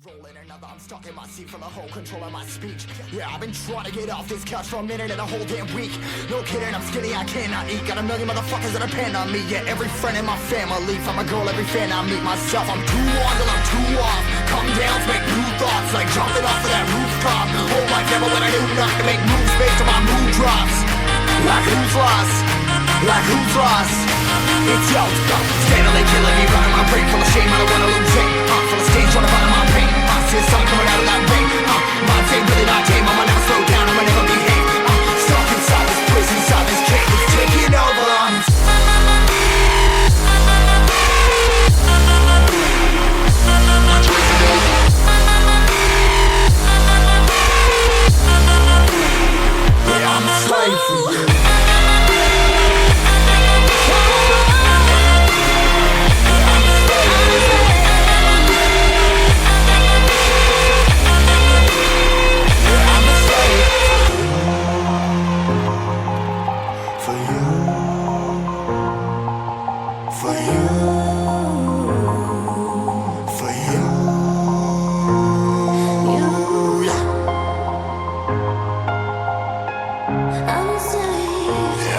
Rolling another, I'm stuck in my seat for the whole control of my speech. Yeah, I've been trying to get off this couch for a minute and a whole damn week. No kidding, I'm skinny, I cannot eat. Got a million motherfuckers that depend on me. Yeah, every friend in my family, from a girl, every fan I meet myself. I'm too on till I'm too off. Come down to make new thoughts, like jumping off of that rooftop. Hold my camera when I do not to make moves based on my mood drops. Like who's lost? Like who's lost? It's yo, steadily killing me, running my brain full of shame. I don't wanna lose it. Full of stage, trying to find my pain. See the sun coming out of that rain. Minds ain't really not tame. I'ma never slow down. I'ma never behave. Stuck inside this prison, inside this cage. It's taking over. Yeah, I'm a slave for you.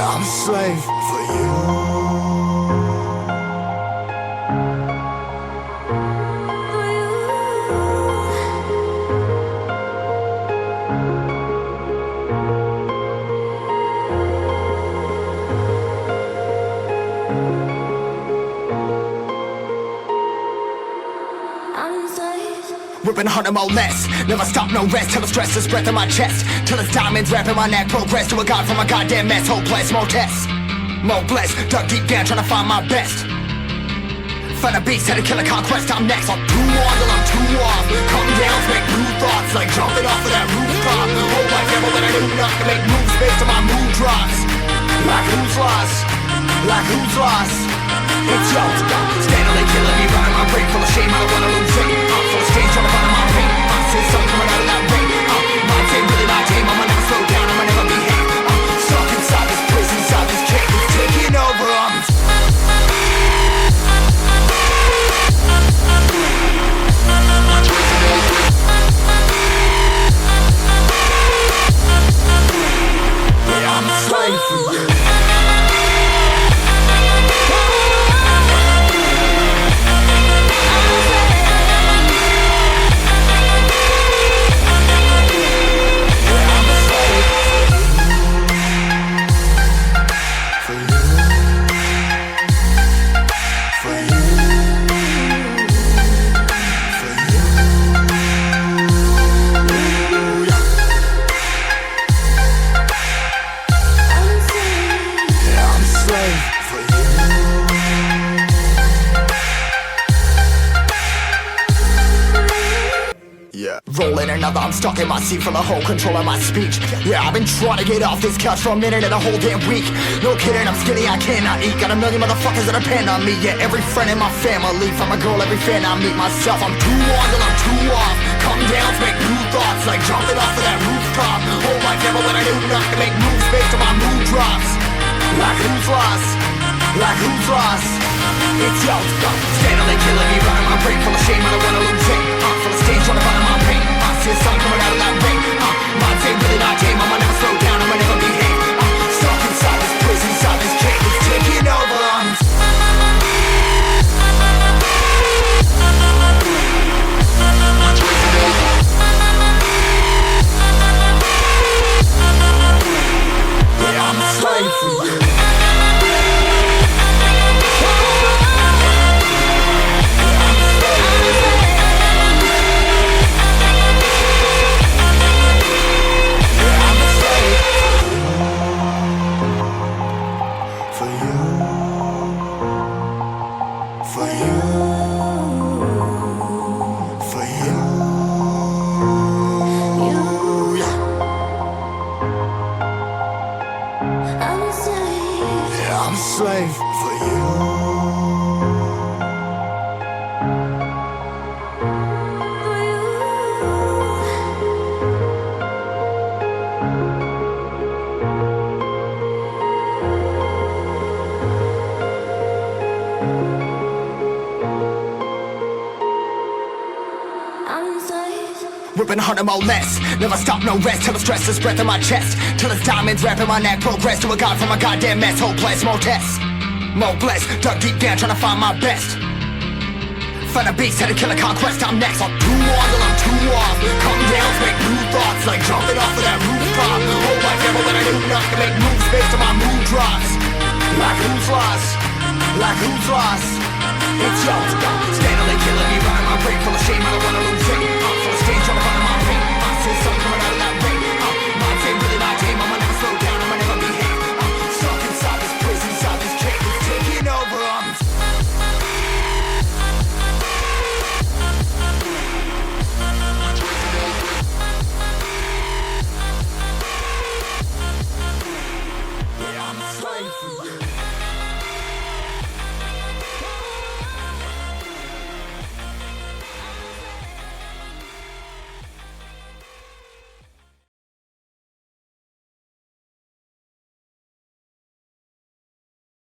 I'm a slave for you. Ripping harder, more less. Never stop, no rest. Till the stress is breath in my chest. Till it's diamonds wrapping my neck. Progress to a god from a goddamn mess. Hopeless, more tests, more blessed. Dug deep down trying to find my best. Find a beast, had to kill a conquest. I'm next. I'm too on till I'm too off. Come down to make new thoughts, like jumping off of that rooftop. Hold my camera when I do not to make moves based on my mood drops. Like who's lost? Like who's lost? It's yo, steadily killing me, running my brain full of shame. I don't wanna lose it. Full of stage, trying to find my pain. See the sun coming out of that rain. Minds ain't really not tame. I'ma never slow down. I'ma never behave. Stuck inside this prison, inside this cage. It's taking over. Yeah, I'm a slave for you. Rolling another, I'm stuck in my seat for the whole control of my speech. Yeah, I've been trying to get off this couch for a minute and a whole damn week. No kidding, I'm skinny, I cannot eat. Got a million motherfuckers that depend on me. Yeah, every friend in my family, from a girl, every fan I meet myself. I'm too on till I'm too off. Come down to make new thoughts, like jumping off of that rooftop. Hold my camera when I do not to make moves based on my mood drops. Like who's lost? Like who's lost? It's yo, steadily killing me, running my brain full of shame. I don't wanna lose it. Full of stage, trying to find my pain. See the sun coming out of that rain. Minds ain't really not tame. I'ma never slow down. I'ma never behave. Stuck inside this prison, inside this cage. It's taking over. Yeah, I'm a slave for you. I'm a slave for you. I'm ripping harder, more less. Never stop, no rest, till the stress is breath in my chest. Till it's diamonds wrapping my neck, progress to a god from a goddamn mess. Hopeless, more tests, more blessed. Dug deep down, trying to find my best. Find a beast, had to kill a conquest, I'm next. I'm too on till I'm too off. Come down, make new thoughts, like jumping off of that rooftop. Hold my devil when I do enough to make moves based on my mood drops. Like who's lost? Like who's lost? It's yours, steadily killing me, running my brain full of shame. I don't wanna lose it. I'm full of stage, trying to find my pain. I see something coming out of